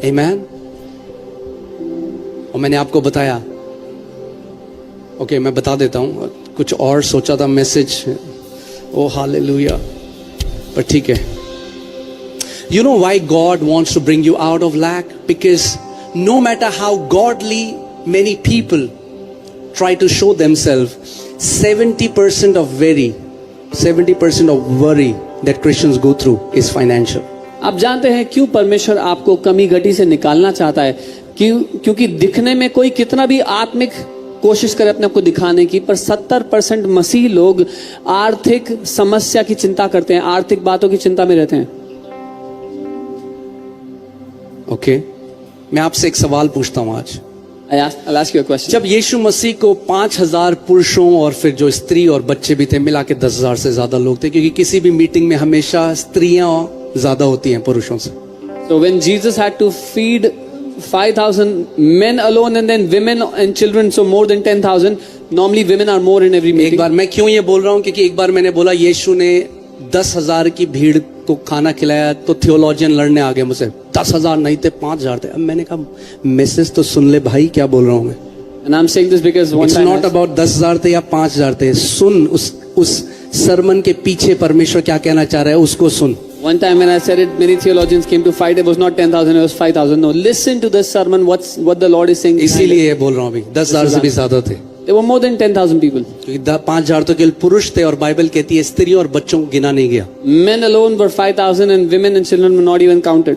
आमेन। और मैंने आपको बताया, ओके मैं बता देता हूं, कुछ और सोचा था मैसेज, ओ हालेलुया, पर ठीक है। You know why God wants to bring you out of lack? Because no matter how godly many people try to show themselves, 70% of worry that Christians go through is financial. आप जानते हैं क्यों परमेश्वर आपको कमी घटी से निकालना चाहता है? क्योंकि दिखने में कोई कितना भी आत्मिक कोशिश करे अपने आप को दिखाने की, पर 70% मसीह लोग आर्थिक समस्या की चिंता करते हैं, आर्थिक बातों की चिंता में रहते हैं। ओके, मैं आपसे एक सवाल पूछता हूं आज। I'll ask you a question. जब यीशु मसीह को 5000 पुरुषों और फिर जो स्त्री और बच्चे भी थे मिला के 10,000 से ज्यादा लोग थे, क्योंकि किसी भी मीटिंग में हमेशा स्त्रियां ज्यादा होती हैं पुरुषों से। So when Jesus had to feed 5,000 men alone and then women and children, so more than 10,000. Normally women are more in every meeting. एक बार मैं क्यों ये बोल रहा हूँ, क्योंकि एक बार मैंने बोला यीशु ने 10,000 की भीड़ को खाना खिलाया, तो थियोलॉजियन लड़ने आ गए मुझसे, 10,000 नहीं थे 5,000 थे। अब मैंने कहा मैसेज तो सुन ले भाई, क्या बोल रहा हूँ मैं। And I'm saying this because one It's time not about 10,000 थे या 5,000 थे, सुन उस सरमन के पीछे परमेश्वर क्या कहना चाह रहा है उसको सुन। One time when I said it, many theologians came to fight. It was not 10,000, it was 5,000. No, listen to this sermon. What the Lord is saying. इसीलिए बोल रहा हूँ अभी, 10,000 से भी ज्यादा थे। There were more than 10,000 people. 5,000 तो केवल पुरुष थे, और बाइबल कहती है स्त्री और बच्चों को गिना नहीं गया। Men alone were 5,000 and women and children were not even counted.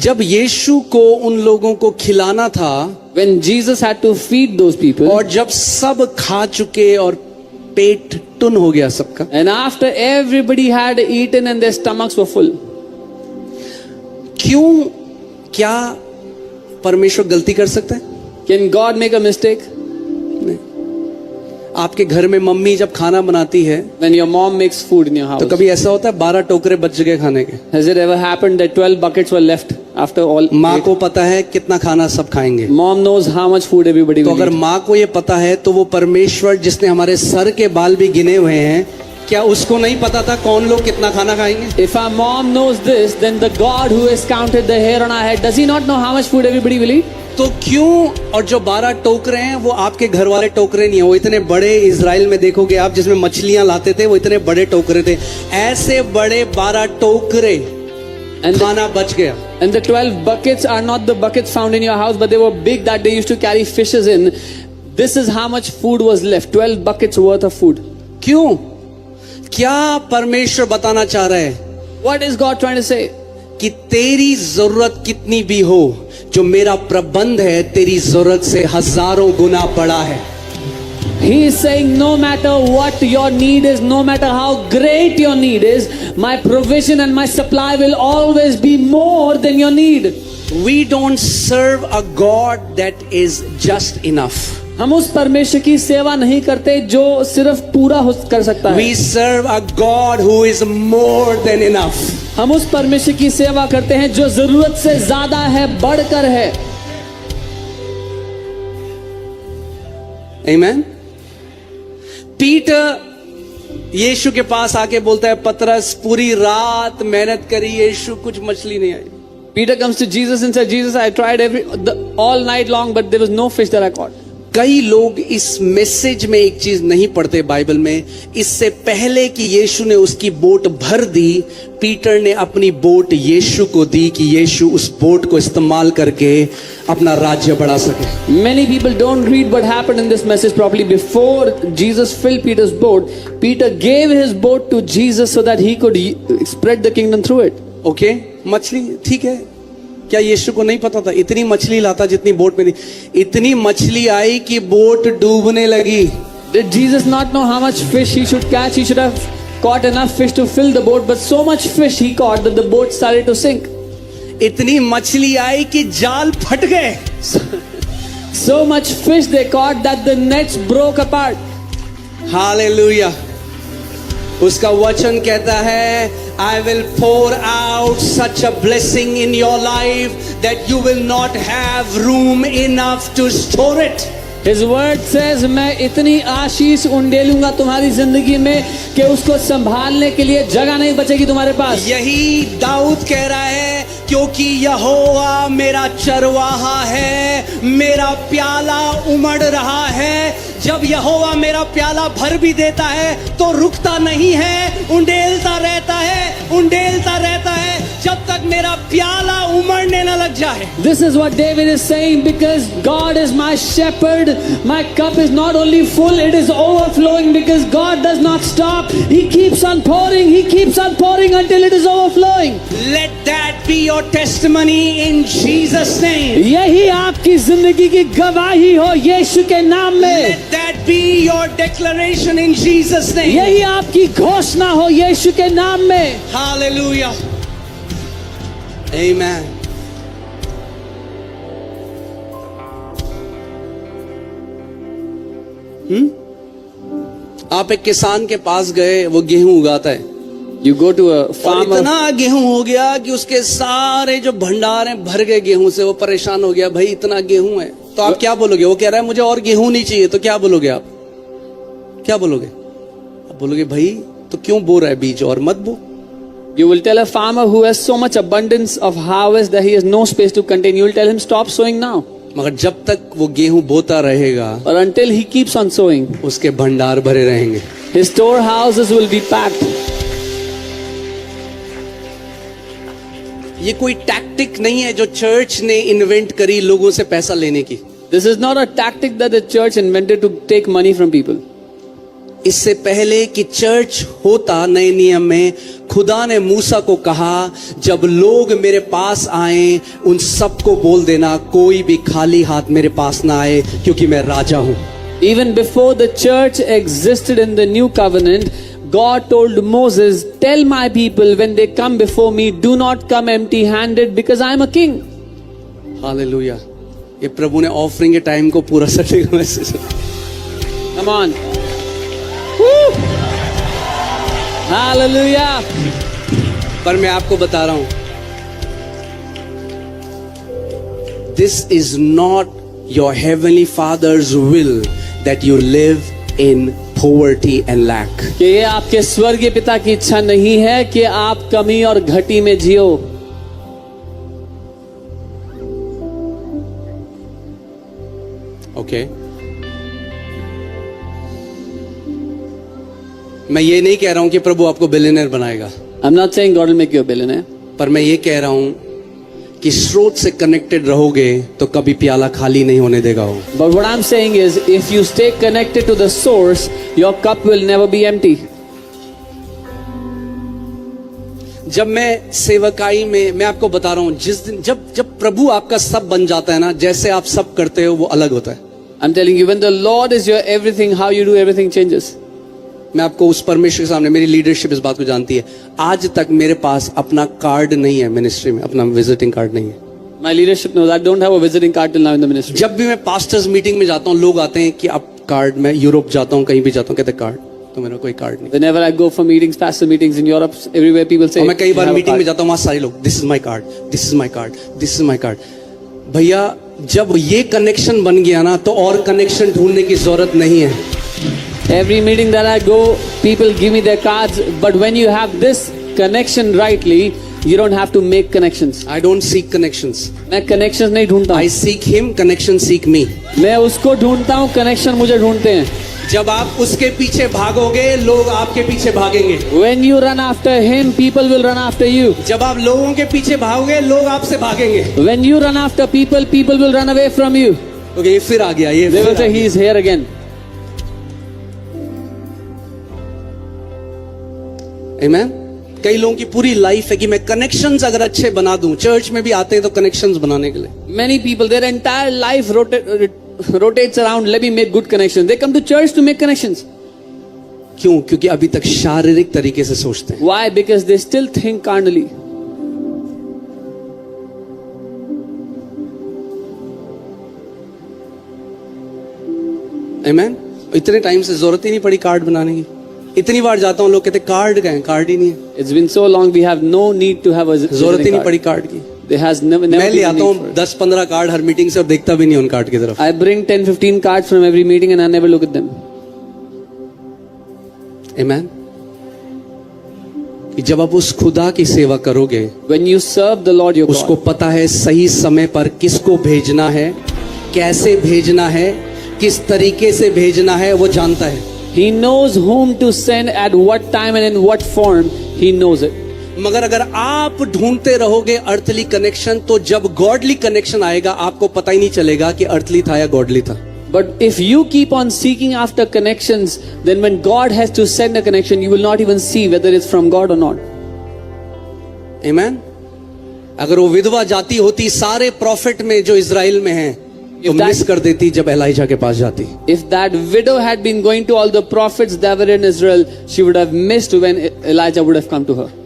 जब यीशु को उन लोगों को खिलाना था, When Jesus had to feed those people, और जब सब खा चुके और पेट टुन हो गया सबका, and after everybody had eaten and their stomachs were full, क्यों, क्या परमेश्वर गलती कर सकता है? can God make a mistake? नहीं। आपके घर में मम्मी जब खाना बनाती है When your mom makes food in your house, तो कभी ऐसा होता है 12 टोकरे बच गए खाने के? has it ever happened that 12 buckets were left after all? माँ को पता है कितना खाना सब खाएंगे। Mom knows how much food everybody तो will अगर eat. माँ को ये पता है, तो वो परमेश्वर जिसने हमारे सर के बाल भी गिने हुए हैं, क्या उसको नहीं पता था कौन लोग कितना खाना खाएंगे? If our mom knows this, then the God who has counted the hair on our head, does he not know how much food everybody will eat? तो क्यों, और जो 12 टोकरे हैं वो आपके घर वाले टोकरे नहीं है, वो इतने बड़े, इजराइल में देखोगे आप जिसमें मछलियां लाते थे, वो इतने बड़े टोकरे थे, ऐसे बड़े 12 टोकरे खाना बच गया। And the 12 buckets are not the buckets found in your house, but they were big that they used to carry fishes in. This is how much food was left, 12 buckets worth of food. क्यों, क्या परमेश्वर बताना चाह रहा है? What is God trying to say? कि तेरी जरूरत कितनी भी हो, जो मेरा प्रबंध है तेरी जरूरत से हजारों गुना बड़ा है। He is saying no matter what your need is, no matter how great your need is, my provision and my supply will always be more than your need. We don't serve a God that is just enough. हम उस परमेश्वर की सेवा नहीं करते जो सिर्फ पूरा कर सकता है। We serve a God who is more than enough. हम उस परमेश्वर की सेवा करते हैं जो जरूरत से ज्यादा है, बढ़कर है। Amen. पीटर यीशु के पास आके बोलता है, पतरस पूरी रात मेहनत करी यीशु, कुछ मछली नहीं आई। Peter comes to Jesus and said, Jesus, I tried all night long, but there was no fish that I caught. कई लोग इस मैसेज में एक चीज नहीं पढ़ते बाइबल में, इससे पहले कि यीशु ने उसकी बोट भर दी, पीटर ने अपनी बोट यीशु को दी कि यीशु उस बोट को इस्तेमाल करके अपना राज्य बढ़ा सके। Many people don't read what happened in this message properly. Before Jesus filled Peter's boat, Peter gave his boat to Jesus so that he could spread the kingdom through it. Okay, मछली ठीक है, क्या यीशु को नहीं पता था इतनी मछली लाता जितनी बोट में थी? इतनी मछली आई कि बोट डूबने लगी। Did Jesus not know how much fish he should catch? He should have caught enough fish to fill the boat, but so much fish he caught that the boat started to sink. इतनी मछली आई कि जाल फट गए। So much fish they caught that the nets broke apart. Hallelujah. उसका वचन कहता है, I will pour out such a blessing in your life that you will not have room enough to store it. His word says, मैं इतनी आशीष उंडेलूंगा तुम्हारी जिंदगी में कि उसको संभालने के लिए जगह नहीं बचेगी तुम्हारे पास। यही दाऊद कह रहा है कि क्योंकि यहोवा मेरा चरवाहा है, मेरा प्याला उमड़ रहा है। जब यहोवा मेरा प्याला भर भी देता है तो रुकता नहीं है, उंडेलता रहता है, उंडेलता रहता है, जब तक मेरा प्याला उमड़ने न लग जाए। This is what David is saying, because God is my shepherd. My cup is not only full, it is overflowing, because God does not stop. He keeps on pouring, He keeps on pouring until it is overflowing. Let that be your testimony in Jesus' name. यही आपकी जिंदगी की गवाही हो यीशु के नाम में। Let that be your declaration in Jesus' name. यही आपकी घोषणा हो यीशु के नाम में। Hallelujah. Amen. आप एक किसान के पास गए, वो गेहूं उगाता है। You go to a और farmer. इतना गेहूं हो गया कि उसके सारे जो भंडार हैं भर गए गेहूं से। वो परेशान हो गया, भाई इतना गेहूं है तो आप क्या बोलोगे? वो कह रहा है मुझे और गेहूं नहीं चाहिए, तो क्या बोलोगे आप? क्या बोलोगे? आप बोलोगे भाई तो क्यों बो रहा है बीज, और मत बो। You will tell a farmer who has so much abundance of harvest that he has no space to contain. You will tell him stop sowing now. मगर जब तक वो गेहूं बोता रहेगा, Or until he keeps on sowing, उसके भंडार भरे रहेंगे। his storehouses will be packed. ये कोई टैक्टिक नहीं है जो चर्च ने इन्वेंट करी लोगों से पैसा लेने की। This is not a tactic that the church invented to take money from people. इससे पहले कि चर्च होता, नए नियम में खुदा ने मूसा को कहा जब लोग मेरे पास आए उन सबको बोल देना कोई भी खाली हाथ मेरे पास ना आए, क्योंकि मैं राजा हूं। Even before the church existed in the new covenant, God told Moses, tell my people when they come before me, do not come empty handed, because I am a king. Hallelujah. ये प्रभु ने offering के time को पूरा सटे का message. Come on. Woo! Hallelujah. पर मैं आपको बता रहा हूं, this is not your heavenly father's will that you live in poverty and lack. कि ये आपके स्वर्गीय पिता की इच्छा नहीं है कि आप कमी और घटी में जियो। ओके मैं ये नहीं कह रहा हूं कि प्रभु आपको बिलियनर बनाएगा, I'm not saying God will make you a billionaire. पर मैं ये कह रहा हूं कि स्रोत से कनेक्टेड रहोगे तो कभी प्याला खाली नहीं होने देगा वो। But what I'm saying is, if you stay connected to the source, your cup will never be empty. जब मैं सेवकाई में, मैं आपको बता रहा हूं, जिस दिन जब प्रभु आपका सब बन जाता है ना, जैसे आप सब करते हो वो अलग होता है। I'm telling you, when the Lord is your everything, how you do everything changes. मैं आपको उस परमेश्वर के सामने, मेरी लीडरशिप इस बात को जानती है, आज तक मेरे पास अपना कार्ड नहीं है मिनिस्ट्री में, अपना विजिटिंग कार्ड नहीं है। My leadership knows I don't have a visiting card till now in the ministry. जब भी मैं पास्टर्स मीटिंग में जाता हूँ, लोग आते हैं कि आप कार्ड, मैं यूरोप जाता हूँ, कहीं भी जाता हूँ, कहते कार्ड, तो मेरा कोई कार्ड नहीं। Whenever I go for meetings, pastor meetings in Europe, everywhere people say, और मैं कई बार "You have a मीटिंग में card." जाता हूँ, वहां सारे लोग this is my card, this is my card, this is my card. भैया जब ये कनेक्शन बन गया ना, तो और कनेक्शन ढूंढने की जरूरत नहीं है। Every meeting that I go, people give me their cards, but when you have this connection rightly, you don't have to make connections. I don't seek connections, मैं connections नहीं ढूंढता आई हूँ, सीक हिम, कनेक्शन सीक मी। मैं उसको ढूंढता हूँ, connection मुझे ढूंढते हैं। जब आप उसके पीछे भागोगे, लोग आपके पीछे भागेंगे। When you run after him, people will run after you. जब आप लोगों के पीछे भागोगे, लोग आपसे भागेंगे। When you run after people, people will run away from you. Okay, ये फिर आ गया, ये They फिर will आ say, गया। he is here again. Amen? कई लोगों की पूरी लाइफ है कि मैं कनेक्शंस अगर अच्छे बना दूं, चर्च में भी आते हैं तो कनेक्शंस बनाने के लिए। Many people, their entire life rotates around, let me make good connections. They come to church to make connections. क्यों? क्योंकि अभी तक शारीरिक तरीके से सोचते हैं। Why? Because they still think carnally. Amen? इतने टाइम से जरूरत ही नहीं पड़ी कार्ड बनाने की। इतनी बार जाता हूँ, लोग कहते कार्ड गए, कार्ड ही नहीं है। It's been so long, we have no need to have a जरूरत ही visiting नहीं card. पड़ी कार्ड की। There has never मैं been ले a आता need for हूँ it. 10-15 कार्ड हर मीटिंग से और देखता भी नहीं उन कार्ड की तरफ। I bring 10-15 cards from every meeting and I never look at them. Amen? कि जब आप उस खुदा की सेवा करोगे, when you serve the Lord your उसको God, पता है सही समय पर किसको भेजना है, कैसे भेजना है, किस तरीके से भेजना है, वो जानता है। He knows whom to send at what time and in what form. He knows it. मगर अगर आप ढूंढते रहोगे अर्थली कनेक्शन, तो जब गॉडली कनेक्शन आएगा आपको पता ही नहीं चलेगा कि अर्थली था या गॉडली था। But if you keep on seeking after connections, then when God has to send a connection, you will not even see whether it's from God or not. आमेन। अगर वो विधवा जाती होती सारे प्रॉफिट में जो इजराइल में हैं, तो If that- मिस कर देती जब एलाइजा के पास जाती। If that widow had been going to all the prophets that were in Israel, she would have missed when Elijah would have come to her.